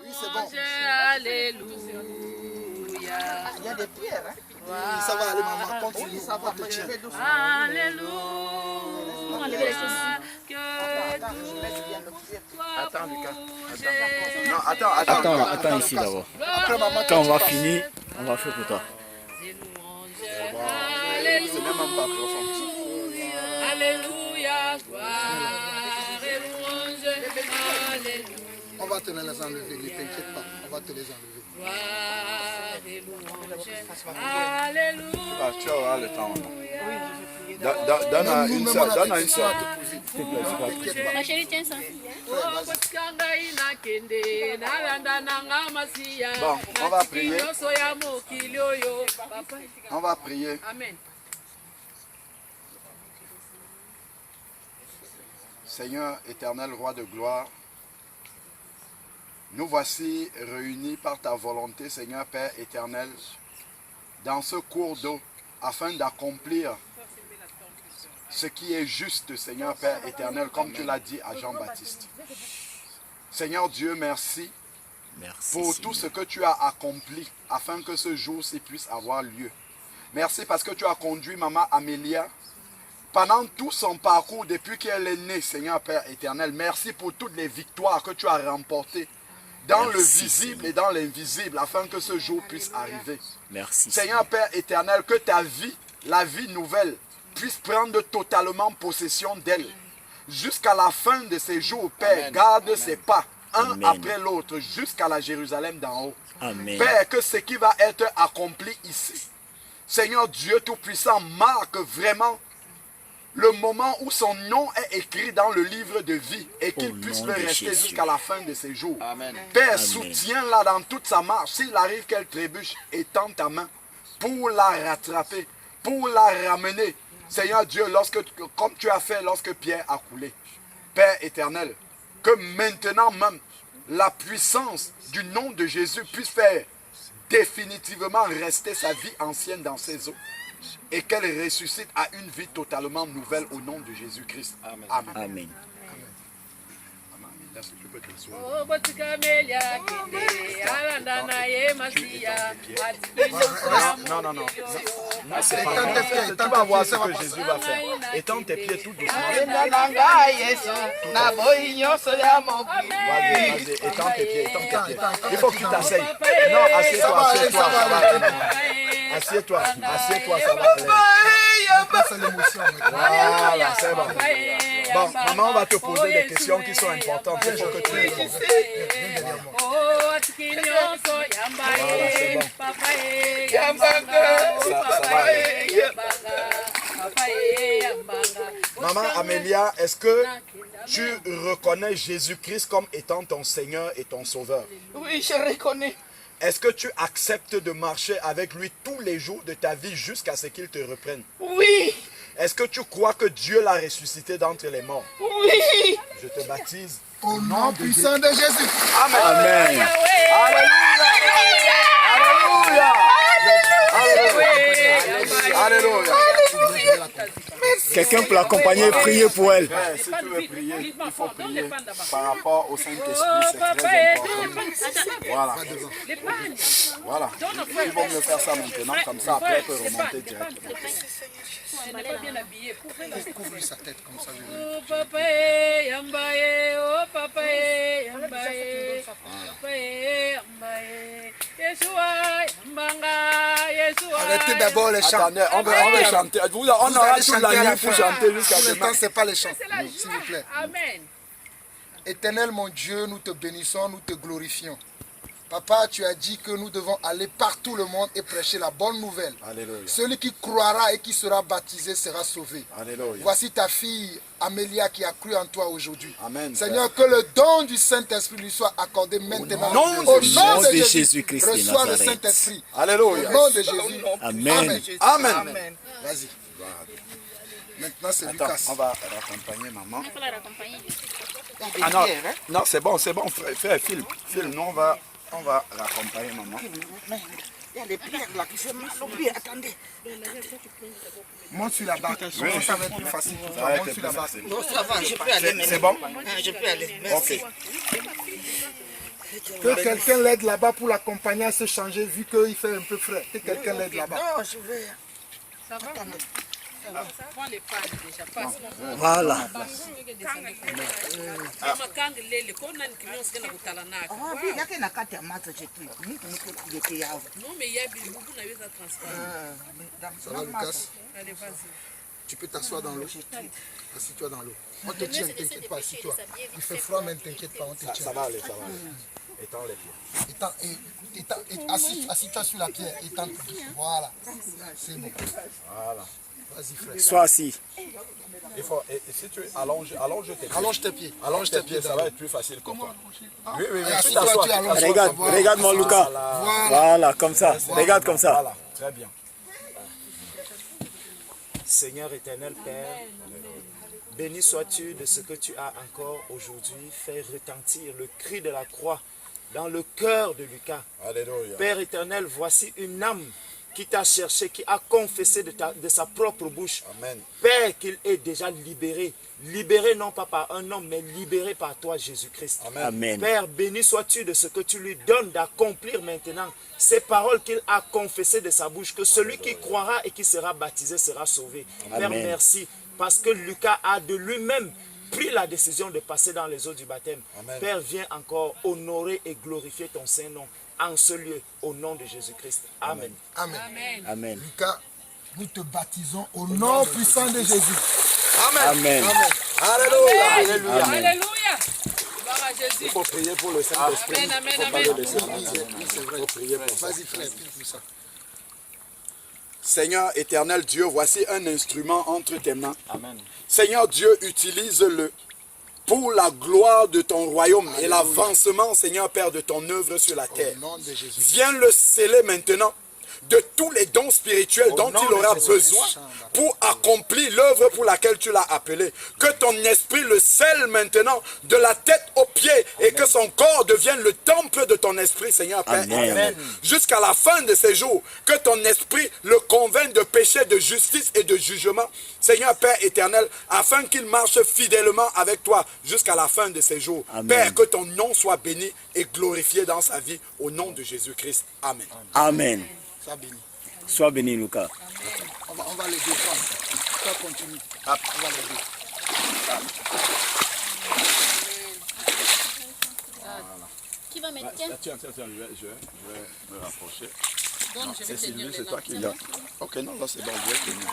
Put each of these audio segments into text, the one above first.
Oui, c'est bon. Alléluia. Il y a des pierres, hein? Oui, ça va aller, maman. Continue, ça va te tirer. Alléluia. Attends, Lucas. Attends ici d'abord. Après, maman, Quand on va finir, on va faire pour toi. Alléluia, gloire et louange. Alléluia. on va te les enlever, ne t'inquiète pas. On va te les enlever. Gloire et louange. Alléluia. Ah, tu auras le temps. Donne à une Nous-mêmes, seule. on a Donne à des une questions à seule. te poser. T'inquiète pas. Ma chérie, tiens ça. Bon, on va prier. On va prier. Amen. Seigneur éternel, roi de gloire, nous voici réunis par ta volonté, Seigneur Père éternel, dans ce cours d'eau, afin d'accomplir ce qui est juste, Seigneur Père éternel, comme tu l'as dit à Jean-Baptiste. Seigneur Dieu, merci pour tout ce que tu as accompli, afin que ce jour-ci puisse avoir lieu. Merci parce que tu as conduit Maman Amélia pendant tout son parcours, depuis qu'elle est née, Seigneur Père éternel. Merci pour toutes les victoires que tu as remportées dans le visible et dans l'invisible, afin que ce jour puisse arriver. Merci. Seigneur Père éternel, que ta vie, la vie nouvelle, puisse prendre totalement possession d'elle. Jusqu'à la fin de ces jours, Père, garde ses pas, un après l'autre, jusqu'à la Jérusalem d'en haut. Amen. Père, que ce qui va être accompli ici, Seigneur Dieu Tout-Puissant, marque vraiment le moment où son nom est écrit dans le livre de vie et qu'il puisse le rester jusqu'à la fin de ses jours. Amen. Père, soutiens-la dans toute sa marche. S'il arrive qu'elle trébuche, étends ta main pour la rattraper, pour la ramener. Seigneur Dieu, comme tu as fait lorsque Pierre a coulé. Père éternel, que maintenant même, la puissance du nom de Jésus puisse faire définitivement rester sa vie ancienne dans ses eaux. Et qu'elle ressuscite à une vie totalement nouvelle au nom de Jésus-Christ. Amen. Amen. Amen. Non, non, non. C'est pas bon. Tu vas voir ce que Jésus va faire. Étends tes pieds tout doucement. Vas-y, étends tes pieds, étends tes pieds. Il faut que tu t'asseyes. Non, assieds-toi, assieds-toi. Assieds-toi, assieds-toi, ça va aller. C'est l'émotion. Voilà, c'est bon. Bon, maman va te poser des questions qui sont importantes. Il faut que tu répondes. Voilà, c'est bon. Maman Amélia, est-ce que tu reconnais Jésus-Christ comme étant ton Seigneur et ton Sauveur? Oui, je reconnais. Est-ce que tu acceptes de marcher avec lui tous les jours de ta vie jusqu'à ce qu'il te reprenne? Oui. Est-ce que tu crois que Dieu l'a ressuscité d'entre les morts? Oui. Je te baptise. Au nom puissant de Jésus. Amen. Amen. Alléluia. Alléluia. Quelqu'un peut l'accompagner et prier pour elle. Frère, si tu veux prier, il faut prier par rapport au Saint-Esprit. C'est très important. Voilà. Voilà. Ils vont me faire ça maintenant. Comme ça, après, elle peut remonter directement. Elle n'est pas bien habillée. Couvre sa tête comme ça. Oh papa, yambaye, oh papa, yambaye, papa, yambaye, Yeshua, yambanga, Yeshua. Arrêtez d'abord les chants. Attendez, on va chanter. On aura toute la nuit pour chanter jusqu'à Pour demain. l'instant, ce n'est pas les chants. S'il vous plaît. Amen. Éternel mon Dieu, nous te bénissons, nous te glorifions. Papa, tu as dit que nous devons aller partout le monde et prêcher la bonne nouvelle. Alléluia. Celui qui croira et qui sera baptisé sera sauvé. Alléluia. Voici ta fille Amélia qui a cru en toi aujourd'hui. Amen. Seigneur, que le don du Saint-Esprit lui soit accordé maintenant. Au nom de Jésus-Christ de reçois le Nazareth. Saint-Esprit. Alléluia. Au nom de Jésus. Amen. Amen. Vas-y. Maintenant, c'est Attends, Lucas. on va raccompagner maman. Il faut la raccompagner. Ah non, non c'est bon, fais film. Nous, on va raccompagner maman. Il y a des pierres là qui se mettent au pied. Attendez. Monte sur la barre. Ça va être plus facile. Ça va être Monte sur la barre. Non, ça va, je peux aller. C'est bon? Je peux aller. Merci. Que quelqu'un l'aide là-bas pour l'accompagner à se changer vu qu'il fait un peu frais. Que quelqu'un l'aide là-bas. Non, je vais. Ça va? Prends les pannes déjà. Passe. Voilà. Ah, puis il y a qu'un acte à maths, j'ai pris. Il était là. Non, mais il y a des bouts qui n'avaient pas transparent. Ça va, Lucas? Allez, vas-y. Tu peux t'asseoir dans l'eau. Assis-toi dans l'eau. On te tient, ne t'inquiète pas, assis-toi. Il fait froid, mais ne t'inquiète pas, on te tient. Ça va aller, ça va aller. Étends les pieds. Assis-toi sur la pierre. Voilà. C'est bon. Voilà. Vas-y, frère. Sois assis. Il faut, et si tu allonges tes pieds. Allonge tes pieds. Allonge tes pieds, ça va être plus facile pour toi. Oui, oui, oui. Assis-toi, tu allonges. Regarde, regarde mon Lucas. Voilà, comme ça. Regarde comme ça. Voilà, très bien. Seigneur éternel Père, béni sois-tu de ce que tu as encore aujourd'hui fait retentir le cri de la croix dans le cœur de Lucas. Alléluia. Père éternel, voici une âme qui t'a cherché, qui a confessé de sa propre bouche. Amen. Père, qu'il est déjà libéré. Libéré non pas par un homme, mais libéré par toi, Jésus-Christ. Amen. Père, béni sois-tu de ce que tu lui donnes d'accomplir maintenant ces paroles qu'il a confessées de sa bouche, que celui qui croira et qui sera baptisé sera sauvé. Père, Amen. merci, parce que Lucas a de lui-même pris la décision de passer dans les eaux du baptême. Amen. Père, viens encore honorer et glorifier ton Saint-Nom en ce lieu, au nom de Jésus-Christ. Amen. Amen. Amen. Lucas, nous te baptisons au nom puissant de Jésus. Amen. Alléluia. Alléluia. Alléluia. Gloire à Jésus. Il faut prier pour le Saint-Esprit. Amen, amen, Faut pas le amen. laisser partir. Oui, c'est vrai. Faut prier pour ça. Vas-y, frère, prie pour ça. Seigneur éternel Dieu, voici un instrument entre tes mains. Amen. Seigneur Dieu, utilise-le pour la gloire de ton royaume et l'avancement, Seigneur Père, de ton œuvre sur la terre. Au nom de Jésus. Viens le sceller maintenant de tous les dons spirituels dont nom il de aura Jésus. besoin pour accomplir l'œuvre pour laquelle tu l'as appelé. Que ton esprit le scelle maintenant de la tête aux pieds et que son corps devienne le temple de ton esprit, Seigneur Père. Amen. Jusqu'à la fin de ces jours, que ton esprit le convainc de péché, de justice et de jugement, Seigneur Père éternel, afin qu'il marche fidèlement avec toi jusqu'à la fin de ces jours. Amen. Père, que ton nom soit béni et glorifié dans sa vie, au nom de Jésus-Christ. Amen. Amen. Sois béni. Sois béni, Lucas. On va les défendre. Toi, continue. On va les défendre. Qui va mettre? Tiens, Tiens, je vais me rapprocher. donne, je vais C'est tenir lui, les c'est toi lampes. qui l'as. Ok, non, là c'est bon, je vais tenir.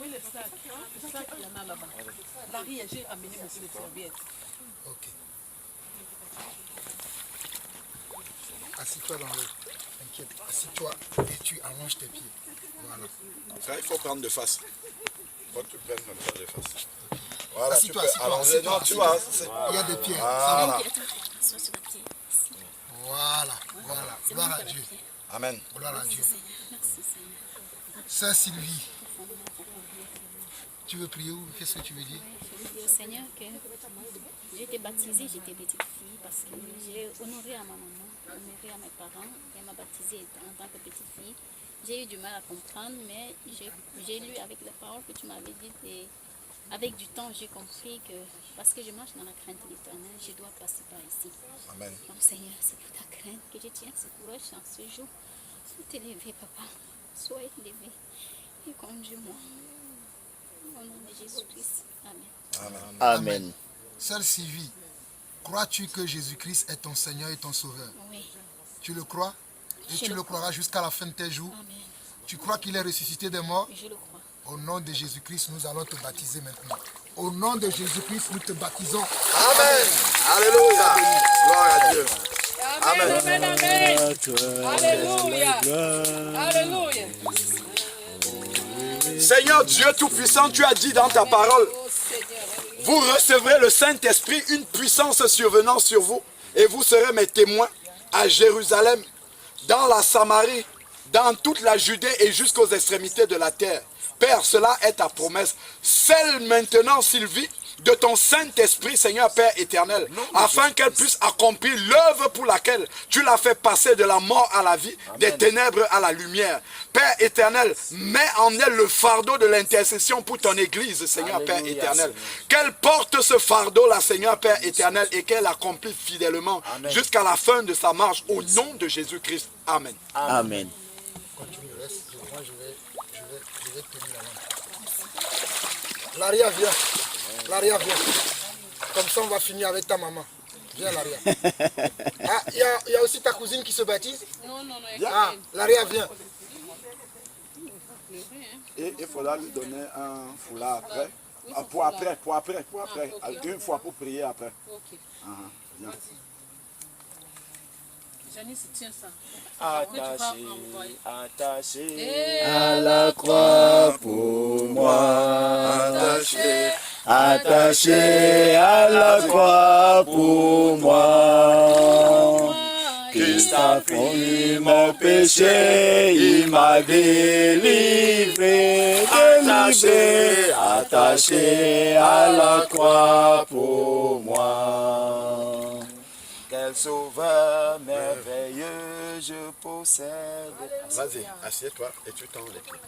Oui, le sac. Le sac, il y en a là-bas. Larry, j'ai amené aussi les serviettes. Ok. Assis-toi dans l'eau. T'inquiète. Assis-toi et tu allonges tes pieds. Voilà. Frère, il faut prendre de face. Il faut que tu prennes comme ça de face. Voilà, tu peux Assis-toi, allonger. assis-toi, Non, tu vois. Il y a des pierres. Voilà. Voilà. Voilà. Gloire à Dieu. Amen. Gloire à Dieu. Sœur Sylvie, tu veux prier ou qu'est-ce que tu veux dire? Je veux dire au Seigneur que j'ai été baptisée, j'étais petite fille parce que j'ai honoré à ma maman, honoré à mes parents et elle m'a baptisée en tant que petite fille. J'ai eu du mal à comprendre, mais j'ai lu avec la parole que tu m'avais dit et avec du temps j'ai compris que parce que je marche dans la crainte de l'Éternel, je dois passer par ici. Amen. Donc Seigneur, c'est pour ta crainte que je tiens ce courage dans ce jour. Sois élevé, papa. Sois élevé et conduis-moi. Au nom de Jésus-Christ. Amen. Amen. Sœur Sylvie, crois-tu que Jésus-Christ est ton Seigneur et ton Sauveur? Oui. Tu le crois? Et Je tu le le croiras jusqu'à la fin de tes jours? Amen. Tu crois qu'il est ressuscité des morts? Je le crois. Au nom de Jésus-Christ, nous allons te baptiser maintenant. Au nom de Jésus-Christ, nous te baptisons. Amen. Alléluia. Gloire à Dieu. Amen, amen, amen. Alléluia. Alléluia. Seigneur Dieu Tout-Puissant, tu as dit dans ta parole, Oh Seigneur. vous recevrez le Saint-Esprit, une puissance survenant sur vous, et vous serez mes témoins à Jérusalem, dans la Samarie, dans toute la Judée et jusqu'aux extrémités de la terre. Père, cela est ta promesse. Scelle maintenant, Sylvie, de ton Saint-Esprit, Seigneur Père éternel, afin qu'elle puisse accomplir l'œuvre pour laquelle tu l'as fait passer de la mort à la vie, des ténèbres à la lumière. Père éternel, mets en elle le fardeau de l'intercession pour ton Église, Seigneur Père éternel. Qu'elle porte ce fardeau-là, Seigneur Père éternel, et qu'elle accomplit fidèlement jusqu'à la fin de sa marche, au nom de Jésus-Christ. Amen. Amen. Continue, reste. Moi, je vais tenir la main. Laria, viens. Laria, viens. Comme ça, on va finir avec ta maman. Viens, Laria. Ah, il y a aussi ta cousine qui se baptise? Non. Ah, Laria, viens. Et il faudra lui donner un foulard après. Pour après. Une fois pour prier après. Ok. Viens. Janice, tiens ça. Attaché À la croix pour moi. Attaché à la croix pour moi. Christ a pris mon péché, il m'a délivré, attaché à la croix pour moi. Quel sauveur merveilleux je possède. Vas-y, assieds-toi et tu tends les pieds.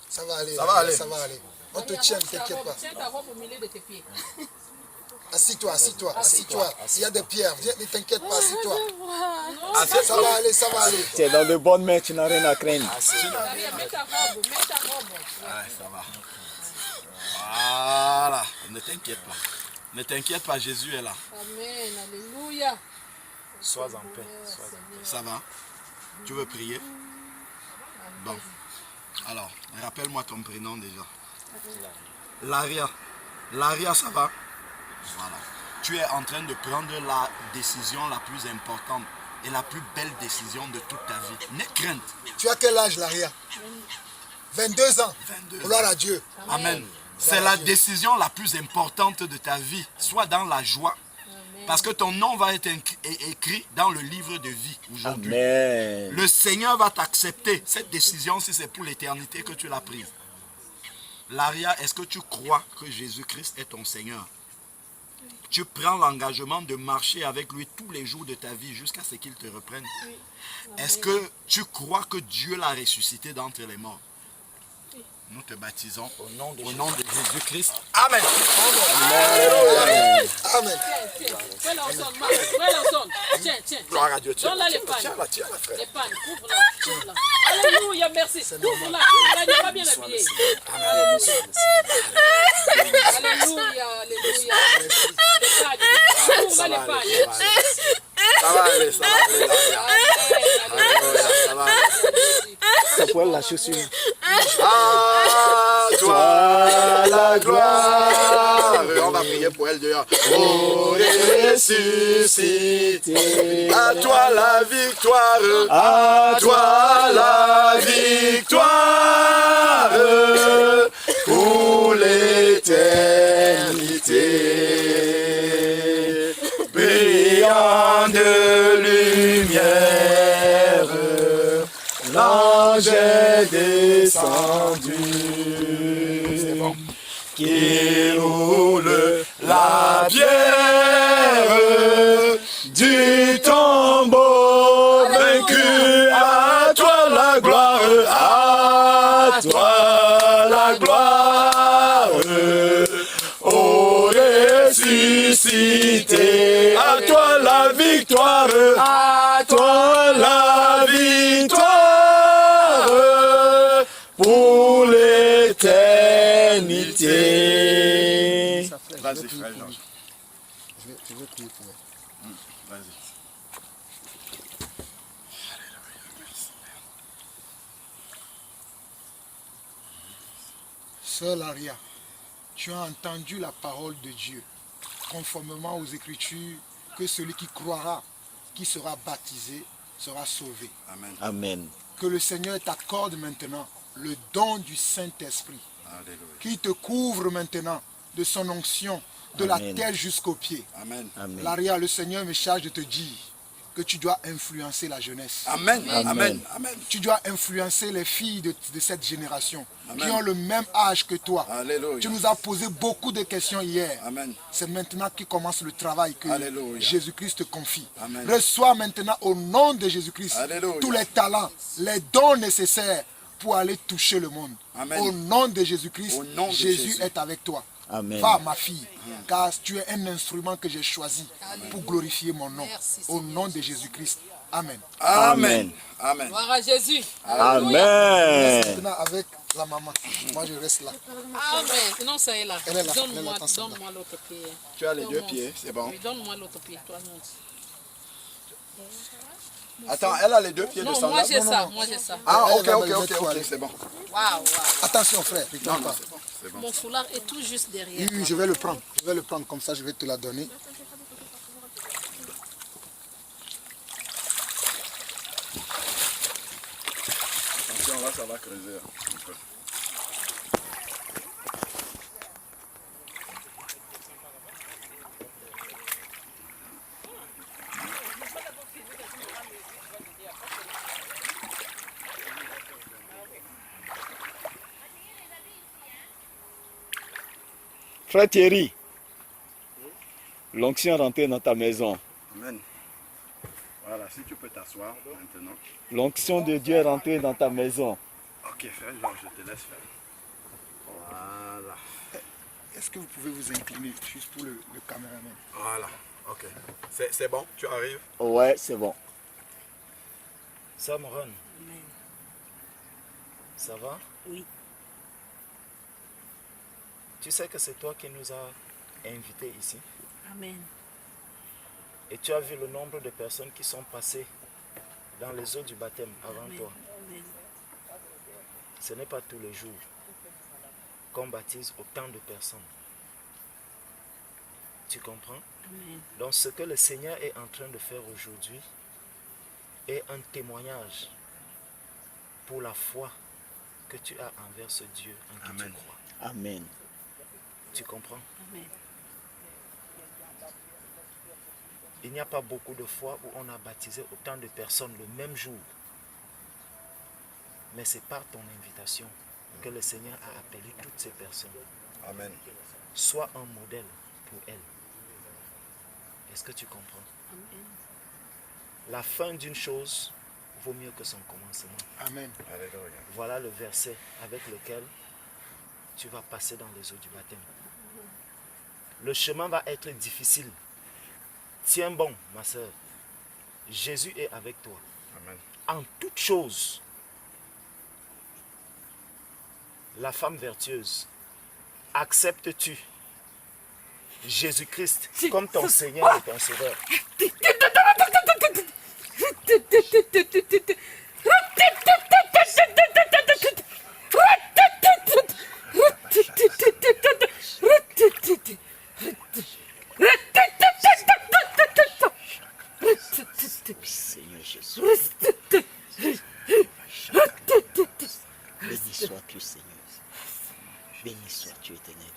Ça va aller. Ça va aller. Ça va aller. On te tient, ne t'inquiète pas. Tiens ta robe au milieu de tes pieds. Assis-toi. S'il y a des pierres, viens, ne t'inquiète pas, assis-toi. Assieds-toi. Ça va aller. Tu es dans de bonnes mains, tu n'as rien à craindre. Mets ta robe. Ça va. Voilà. Ne t'inquiète pas. Ne t'inquiète pas, Jésus est là. Amen, alléluia. Sois en paix. Ça va? Tu veux prier? Bon. Alors, rappelle-moi ton prénom déjà. Laria. Laria, ça va? Voilà. Tu es en train de prendre la décision la plus importante et la plus belle décision de toute ta vie. N'aie crainte. Tu as quel âge, Laria? 22 ans. 22 Gloire à Dieu. Amen. C'est la décision la plus importante de ta vie. Sois dans la joie. Parce que ton nom va être écrit dans le livre de vie aujourd'hui. Amen. Le Seigneur va t'accepter. Cette décision, si c'est pour l'éternité que tu l'as prise. Laria, est-ce que tu crois que Jésus-Christ est ton Seigneur? Tu prends l'engagement de marcher avec lui tous les jours de ta vie jusqu'à ce qu'il te reprenne. Est-ce que tu crois que Dieu l'a ressuscité d'entre les morts? Nous te baptisons au nom de Jésus-Christ. Amen. Amen. Tiens. Gloire à Dieu. Donne-la les pannes. Tiens-la, frère. Les pannes, couvre-la. Alléluia, merci. Couvre-la. Elle n'est pas bien habillée. Alléluia. Couvre-la les pannes. Ça va aller, Ça pourrait la chaussure. À toi la gloire. On va prier pour elle d'ailleurs. Oh ressuscité. À toi la victoire. À toi la victoire. pour l'éternité, brillant de lumière, l'ange est descendu, qui roule la pierre du tombeau vaincu. À toi la gloire, à toi la gloire, ô ressuscité. À toi la victoire, à toi la victoire, pour l'éternité. Vas-y, frère Georges. Je vais prier pour elle. Vas-y. Sœur Laria, tu as entendu la parole de Dieu, conformément aux Écritures, que celui qui croira, qui sera baptisé, sera sauvé. Amen. Amen. Que le Seigneur t'accorde maintenant le don du Saint-Esprit, qui te couvre maintenant de son onction, de Amen. la tête jusqu'aux pieds. Amen. Amen. Laria, le Seigneur me charge de te dire que tu dois influencer la jeunesse. Amen. Amen. Amen. Tu dois influencer les filles de cette génération qui ont le même âge que toi. Alléluia. Tu nous as posé beaucoup de questions hier. Amen. C'est maintenant qui commence le travail que Alléluia. Jésus-Christ te confie. Amen. Reçois maintenant au nom de Jésus-Christ Alléluia. tous les talents, les dons nécessaires pour aller toucher le monde. Amen. Au nom de Jésus-Christ, Au nom de Jésus Jésus. est avec toi. Amen. Va, ma fille, car tu es un instrument que j'ai choisi pour glorifier mon nom. Au nom de Jésus-Christ. Amen. Amen. Amen. Gloire à Jésus. Amen. Maintenant avec la maman. Moi je reste là. Amen. Non, ça est là. Elle est là, Donne-moi elle est là, attends, donne-moi l'autre pied. Tu as les deux pieds, c'est bon. Oui, donne-moi l'autre pied. Toi, monte. Attends, elle a les deux pieds de Non, moi sandales. j'ai ça. Moi j'ai ça. Ah, ok, Elle va ok, me ok, mettre quoi, ok, elle? c'est bon. Waouh, waouh. Attention frère, ne Non, non, pas. c'est bon, c'est bon. Mon foulard est tout juste derrière. Oui, je vais le prendre. Je vais le prendre comme ça, je vais te la donner. Attention, là, ça va creuser un peu. Frère Thierry, l'onction est rentrée dans ta maison. Amen. Voilà, si tu peux t'asseoir maintenant. L'onction de Dieu est rentrée dans ta maison. Ok, frère Georges, je te laisse faire. Voilà. Est-ce que vous pouvez vous incliner juste pour le caméraman? Voilà, ok. C'est bon, tu arrives? Ouais, c'est bon. Samoran. Ça va? Oui. Tu sais que c'est toi qui nous as invités ici. Amen. Et tu as vu le nombre de personnes qui sont passées dans les eaux du baptême avant Amen. toi. Amen. Ce n'est pas tous les jours qu'on baptise autant de personnes. Tu comprends? Amen. Donc ce que le Seigneur est en train de faire aujourd'hui est un témoignage pour la foi que tu as envers ce Dieu en qui Amen. tu crois. Amen. Tu comprends? Amen. Il n'y a pas beaucoup de fois où on a baptisé autant de personnes le même jour. Mais c'est par ton invitation que le Seigneur a appelé toutes ces personnes. Amen. Sois un modèle pour elles. Est-ce que tu comprends? Amen. La fin d'une chose vaut mieux que son commencement. Amen. Alléluia. Voilà le verset avec lequel tu vas passer dans les eaux du baptême. Le chemin va être difficile. Tiens bon, ma soeur. Jésus est avec toi. Amen. En toute chose, la femme vertueuse, acceptes-tu Jésus-Christ comme ton Seigneur et ton Sauveur? Seigneur Jésus. Béni sois-tu, Seigneur. Béni sois-tu, éternel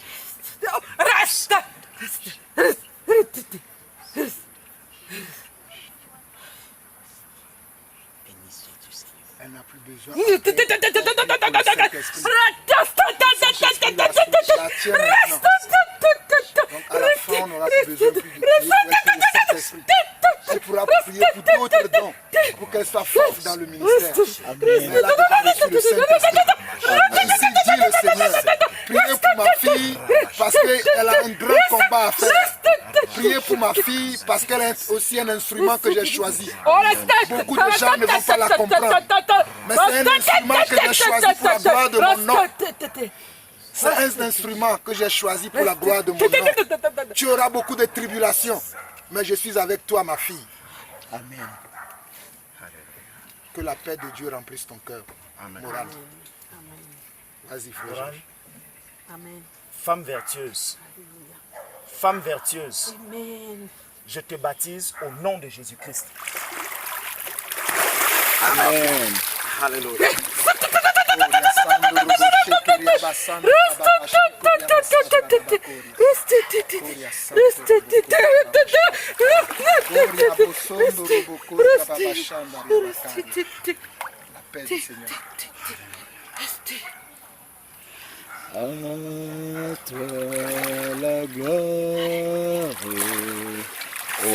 Dieu. Reste. Béni sois-tu, Seigneur. Elle n'a plus besoin. La tienne maintenant. Donc à la fin, on n'aura plus besoin plus de prier pour le Saint-Esprit. Elle pourra prier pour d'autres dons, pour qu'elle soit forte dans le ministère. Mais elle a déjà reçu le Saint-Esprit. Ainsi dit le Seigneur. Priez pour ma fille parce qu'elle a un grand combat à faire. Priez pour ma fille parce qu'elle est aussi un instrument que j'ai choisi. Beaucoup de gens ne vont pas la comprendre. Mais c'est un instrument que j'ai choisi pour la gloire de mon nom. C'est un instrument que j'ai choisi pour la gloire de mon nom. Tu auras beaucoup de tribulations, mais je suis avec toi, ma fille. Amen. Que la paix de Dieu remplisse ton cœur moral. Vas-y, frère. Coran, Amen. femme vertueuse, femme vertueuse, Amen. je te baptise au nom de Jésus-Christ. Amen. Alléluia. La paix du Seigneur. À toi la gloire, ô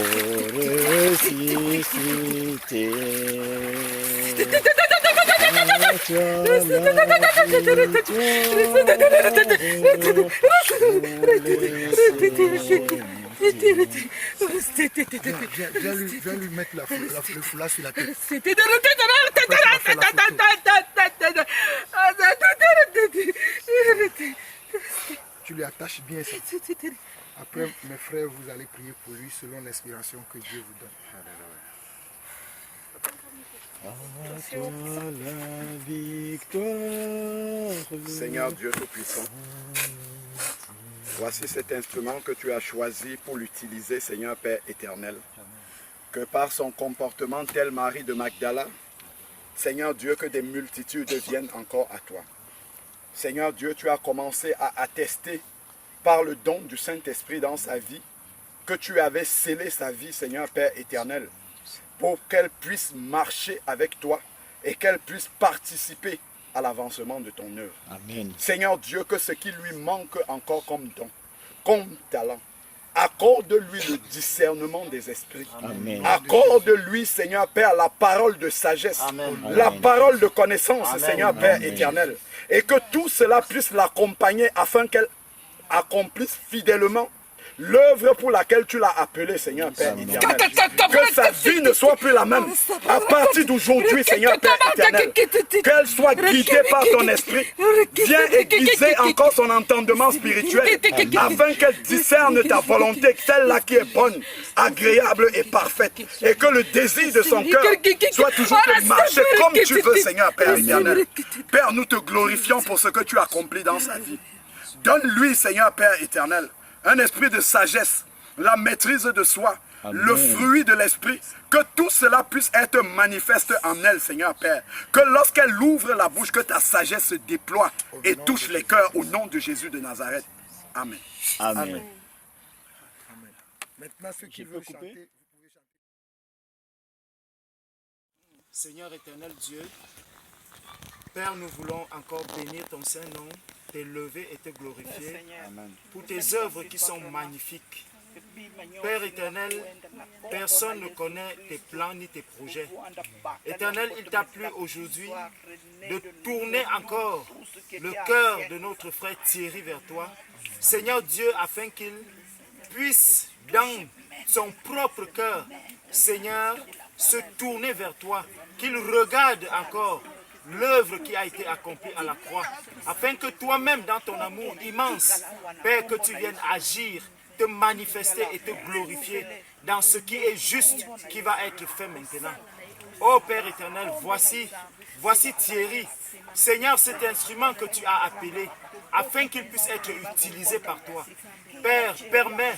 ressuscité. À toi Viens lui mettre le foulard sur la tête. Tu lui attaches bien ça. Après, mes frères, vous allez prier pour lui selon l'inspiration que Dieu vous donne. à toi la victoire. Seigneur Dieu Tout-Puissant, voici cet instrument que tu as choisi pour l'utiliser, Seigneur Père éternel. Que par son comportement tel Marie de Magdala, Seigneur Dieu, que des multitudes viennent encore à toi. Seigneur Dieu, tu as commencé à attester par le don du Saint-Esprit dans sa vie que tu avais scellé sa vie, Seigneur Père éternel, pour qu'elle puisse marcher avec toi et qu'elle puisse participer à l'avancement de ton œuvre. Amen. Seigneur Dieu, que ce qui lui manque encore comme don, comme talent, accorde-lui le discernement des esprits. Amen. Accorde-lui, Seigneur Père, la parole de sagesse, Amen. la parole de connaissance, Amen. Seigneur Père Amen. éternel. Et que tout cela puisse l'accompagner afin qu'elle accomplisse fidèlement l'œuvre pour laquelle tu l'as appelée, Seigneur Père éternel. Que sa vie ne soit plus la même à partir d'aujourd'hui, Seigneur Père éternel. Qu'elle soit guidée par ton esprit. Viens aiguiser encore son entendement spirituel afin qu'elle discerne ta volonté, celle-là qui est bonne, agréable et parfaite. Et que le désir de son cœur soit toujours de marcher comme tu veux, Seigneur Père éternel. Père, nous te glorifions pour ce que tu accomplis dans sa vie. Donne-lui, Seigneur Père éternel, un esprit de sagesse, la maîtrise de soi, Amen. le fruit de l'esprit, que tout cela puisse être manifeste en elle, Seigneur Père. Que lorsqu'elle ouvre la bouche, que ta sagesse se déploie et touche les cœurs au nom de Jésus de Nazareth. Amen. Amen. Amen. Maintenant, ceux qui veulent chanter, vous pouvez chanter. Seigneur éternel Dieu, Père, nous voulons encore bénir ton Saint-Nom, t'élever et te glorifier pour tes œuvres qui sont magnifiques. Père éternel, personne ne connaît tes plans ni tes projets. Éternel, il t'a plu aujourd'hui de tourner encore le cœur de notre frère Thierry vers toi. Seigneur Dieu, afin qu'il puisse dans son propre cœur, Seigneur, se tourner vers toi, qu'il regarde encore l'œuvre qui a été accomplie à la croix, afin que toi-même, dans ton amour immense, Père, que tu viennes agir, te manifester et te glorifier dans ce qui est juste, qui va être fait maintenant. Ô Père éternel, voici Thierry, Seigneur, cet instrument que tu as appelé, afin qu'il puisse être utilisé par toi. Père, permets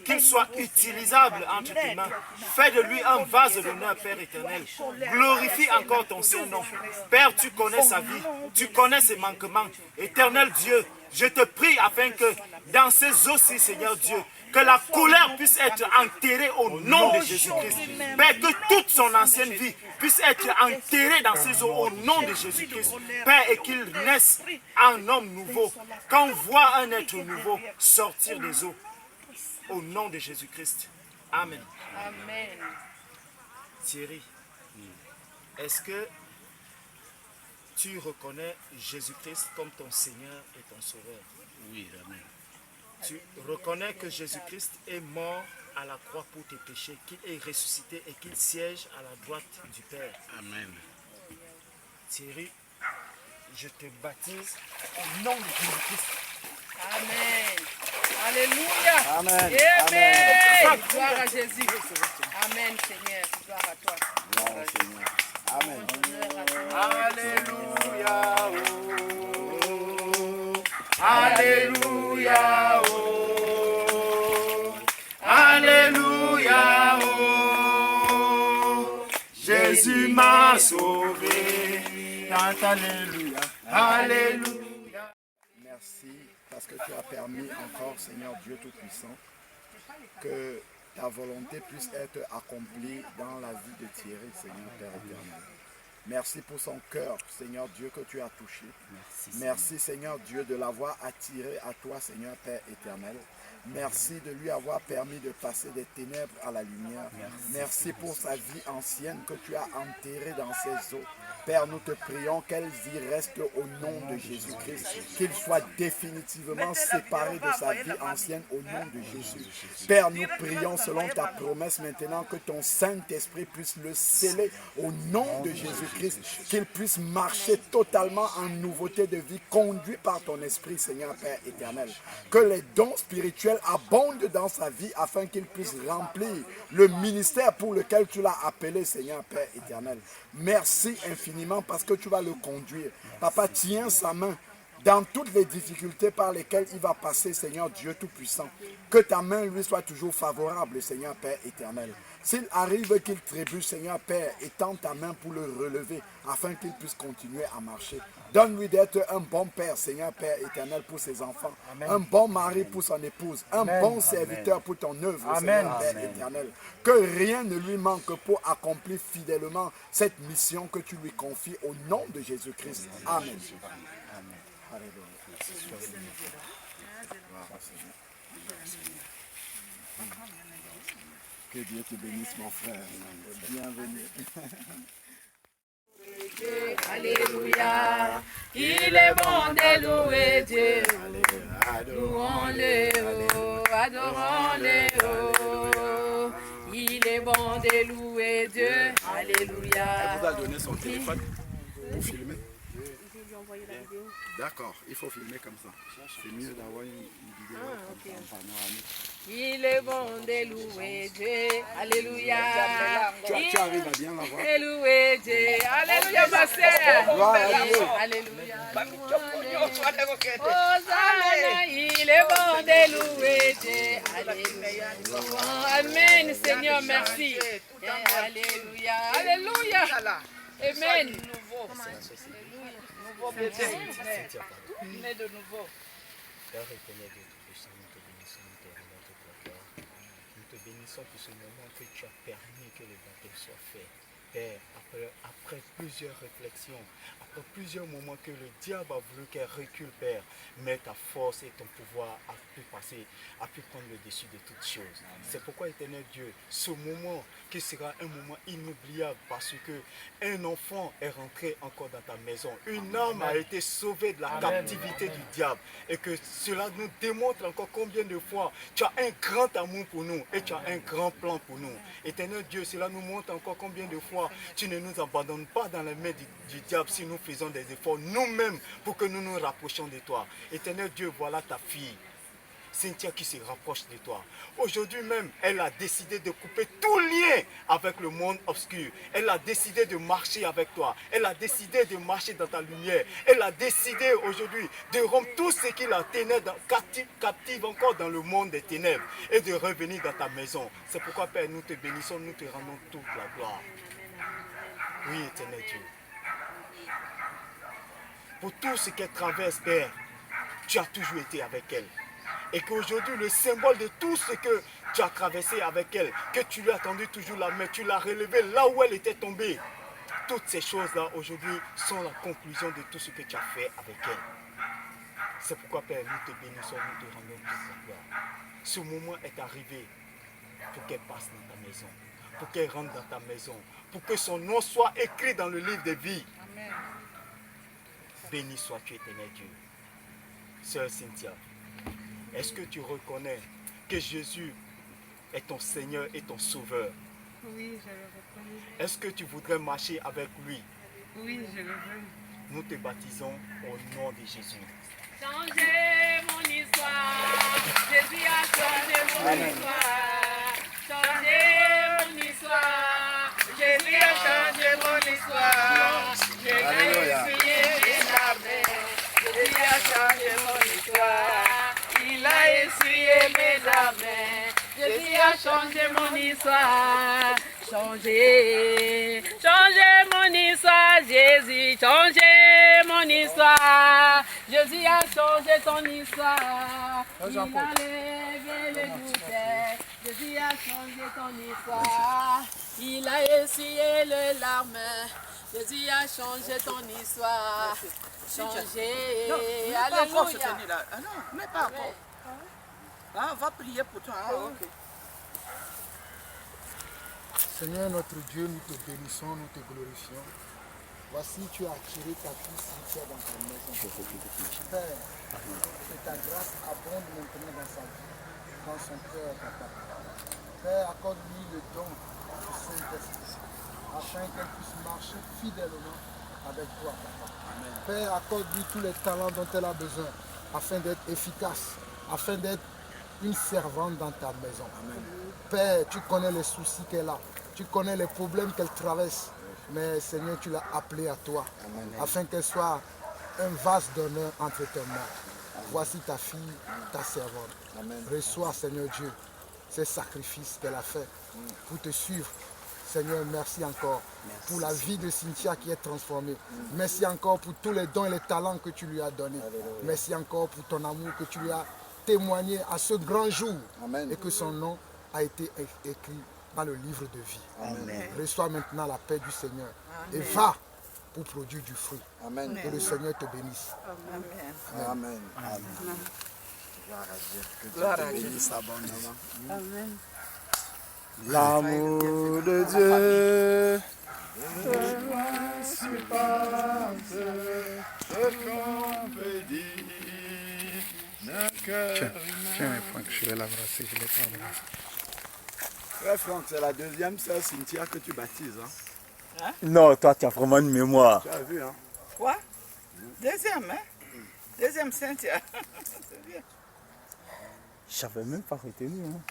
qu'il soit utilisable entre tes mains. Fais de lui un vase d'honneur, Père éternel. Glorifie encore ton Saint-Nom. Père, tu connais sa vie, tu connais ses manquements. Éternel Dieu, je te prie afin que dans ces eaux-ci, Seigneur Dieu, que la colère puisse être enterrée au nom de Jésus-Christ. Père, que toute son ancienne vie puisse être enterrée dans ces eaux au nom de Jésus-Christ. Père, et qu'il naisse un homme nouveau. Qu'on voit un être nouveau sortir des eaux. Au nom de Jésus-Christ. Amen. Amen. Thierry, est-ce que tu reconnais Jésus-Christ comme ton Seigneur et ton Sauveur? Oui, amen. Tu reconnais que Jésus-Christ est mort à la croix pour tes péchés, qu'il est ressuscité et qu'il siège à la droite du Père. Amen. Thierry, je te baptise au nom de Jésus-Christ. Amen. Alléluia. Amen. Amen. Gloire à Jésus. Amen, Seigneur. Gloire à toi. Gloire au Seigneur. Amen. Alléluia. Oh. Alléluia. Oh. Alléluia. Oh. Jésus m'a sauvé. Alléluia. Alléluia. Merci parce que tu as permis encore, Seigneur Dieu Tout-Puissant, que ta volonté puisse être accomplie dans la vie de Thierry, Seigneur Père éternel. Merci pour son cœur, Seigneur Dieu, que tu as touché. Merci, Seigneur Dieu, de l'avoir attiré à toi, Seigneur Père éternel. Merci de lui avoir permis de passer des ténèbres à la lumière. Merci pour sa vie ancienne que tu as enterrée dans ses eaux. Père, nous te prions qu'elle y reste au nom de Jésus-Christ, qu'il soit définitivement séparé de sa vie ancienne au nom de Jésus. Père, nous prions selon ta promesse maintenant que ton Saint-Esprit puisse le sceller au nom de Jésus-Christ, qu'il puisse marcher totalement en nouveauté de vie, conduit par ton Esprit, Seigneur Père éternel. Que les dons spirituels abondent dans sa vie afin qu'il puisse remplir le ministère pour lequel tu l'as appelé, Seigneur Père éternel. Merci infiniment parce que tu vas le conduire. Papa, tiens sa main dans toutes les difficultés par lesquelles il va passer, Seigneur Dieu Tout-Puissant. Que ta main lui soit toujours favorable, Seigneur Père éternel. S'il arrive qu'il trébuche, Seigneur Père, étends ta main pour le relever afin qu'il puisse continuer à marcher. Donne-lui d'être un bon père, Seigneur Père éternel, pour ses enfants. Amen. Un bon mari pour son épouse. Un bon serviteur pour ton œuvre, Seigneur Père éternel. Que rien ne lui manque pour accomplir fidèlement cette mission que tu lui confies au nom de Jésus-Christ. Amen. Que Dieu te bénisse, mon frère. Bienvenue. Alléluia, il est bon de louer Dieu. Louons-le, oh, adorons-le, oh. Il est bon de louer Dieu. Alléluia. Elle vous a donné son téléphone pour filmer. D'accord, il faut filmer comme ça. C'est mieux d'avoir une vidéo panoramique. Il est bon de louer Dieu. Alléluia. Tu arrives à bien la voir. De louer Dieu. Alléluia, ma sœur. Alléluia. Hosanna, il est bon de louer Dieu. Alléluia. Amen, Seigneur, merci. Alléluia. Alléluia. Amen. Nouveau bébé. Né de nouveau. Père éternel de Tout-Puissant, nous te bénissons, nous te rendons toute la gloire. Nous te bénissons pour ce moment que tu as permis que le baptême soit fait. Père, après plusieurs réflexions, après plusieurs moments que le diable a voulu qu'elle recule, Père, mais ta force et ton pouvoir a pu passer, a pu prendre le dessus de toutes choses. C'est pourquoi, éternel Dieu, ce moment qui sera un moment inoubliable parce que un enfant est rentré encore dans ta maison. Une âme a été sauvée de la captivité du diable. Et que cela nous démontre encore combien de fois tu as un grand amour pour nous et tu as un grand plan pour nous. Éternel Dieu, cela nous montre encore combien de fois tu ne nous abandonnes pas dans les mains du diable si nous faisons des efforts nous-mêmes pour que nous nous rapprochions de toi. Éternel Dieu, voilà ta fille Cynthia qui se rapproche de toi. Aujourd'hui même, elle a décidé de couper tout lien avec le monde obscur. Elle a décidé de marcher avec toi. Elle a décidé de marcher dans ta lumière. Elle a décidé aujourd'hui de rompre tout ce qui la tenait captive encore dans le monde des ténèbres et de revenir dans ta maison. C'est pourquoi, Père, nous te bénissons, nous te rendons toute la gloire. Oui, éternel Dieu. Pour tout ce qu'elle traverse, Père, tu as toujours été avec elle. Et qu'aujourd'hui, le symbole de tout ce que tu as traversé avec elle, que tu lui as tendu toujours la main, tu l'as relevée là où elle était tombée. Toutes ces choses-là, aujourd'hui, sont la conclusion de tout ce que tu as fait avec elle. C'est pourquoi, Père, nous te bénissons, nous te rendons toute la gloire. Ce moment est arrivé pour qu'elle passe dans ta maison, pour qu'elle rentre dans ta maison, pour que son nom soit écrit dans le livre de vie. Amen. Béni sois-tu, éternel Dieu. Sœur Cynthia, est-ce que tu reconnais que Jésus est ton Seigneur et ton Sauveur? Oui, je le reconnais. Est-ce que tu voudrais marcher avec lui? Oui, je le veux. Nous te baptisons au nom de Jésus. Changez mon histoire, Jésus a changé mon histoire. Changez mon histoire, Jésus a changé mon histoire. Je l'ai essuyé mes larmes, Jésus a changé mon histoire. Il a essuyé mes larmes, Jésus a changé mon histoire. Changez, changez mon histoire, Jésus, changez mon histoire. Jésus a changé ton histoire. Il a levé le doute, Jésus a changé ton histoire. Il a essuyé les larmes. Jésus a changé ton histoire. Changé. Alléluia. Ah non, mais pas encore. Ah, on va prier pour toi. Ah, ok. Seigneur notre Dieu, nous te bénissons, nous te glorifions. Voici, tu as attiré ta fille Cynthia dans ta maison. Père, que ta grâce abonde maintenant dans sa vie, dans son cœur, papa. Père, accorde-lui le don du Saint-Esprit, afin qu'elle puisse marcher fidèlement avec toi, papa. Père, accorde-lui tous les talents dont elle a besoin, afin d'être efficace, afin d'être une servante dans ta maison. Père, tu connais les soucis qu'elle a, tu connais les problèmes qu'elle traverse, mais Seigneur, tu l'as appelée à toi, afin qu'elle soit un vase d'honneur entre tes mains. Voici ta fille, ta servante. Reçois, Seigneur Dieu, ces sacrifices qu'elle a fait pour te suivre. Seigneur, merci encore pour la vie de Cynthia qui est transformée. Merci encore pour tous les dons et les talents que tu lui as donnés. Merci encore pour ton amour que tu lui as témoigné à ce grand jour. Et que son nom a été écrit dans le livre de vie. Reçois maintenant la paix du Seigneur. Et va pour produire du fruit. Que le Seigneur te bénisse. Amen. Gloire à Dieu. Que Dieu te bénisse abondamment. Amen. L'amour de Dieu. Tiens, Franck, je vais l'embrasser, je ne l'ai pas embrassé. Frère Franck, c'est la deuxième sœur Cynthia que tu baptises. Hein? Non, toi, tu as vraiment une mémoire. Tu as vu, hein? Quoi? Deuxième, hein? Deuxième Cynthia. C'est bien. Je n'avais même pas retenu. Hein.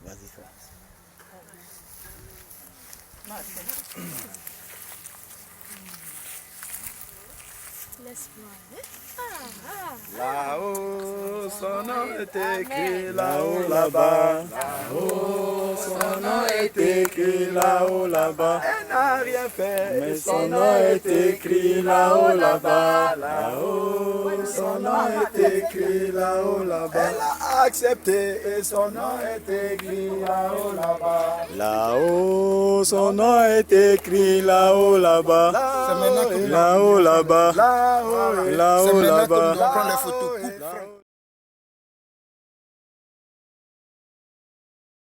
Vas-y, frère. Là-haut, son nom est écrit, là-haut, là-bas. Là-haut, son nom est écrit, là-haut, là-bas. Elle n'a rien fait. Mais son nom est écrit, là-haut, là-bas. Là-haut, son nom est écrit, là-haut, là-bas. Elle a accepté et son nom est écrit là-haut, là-bas. Là-haut, son nom est écrit, là-haut, là-bas. C'est maintenant que Là-haut, là-bas. Là-haut, C'est Là-haut, maintenant que nous là-bas. devons prendre les photos.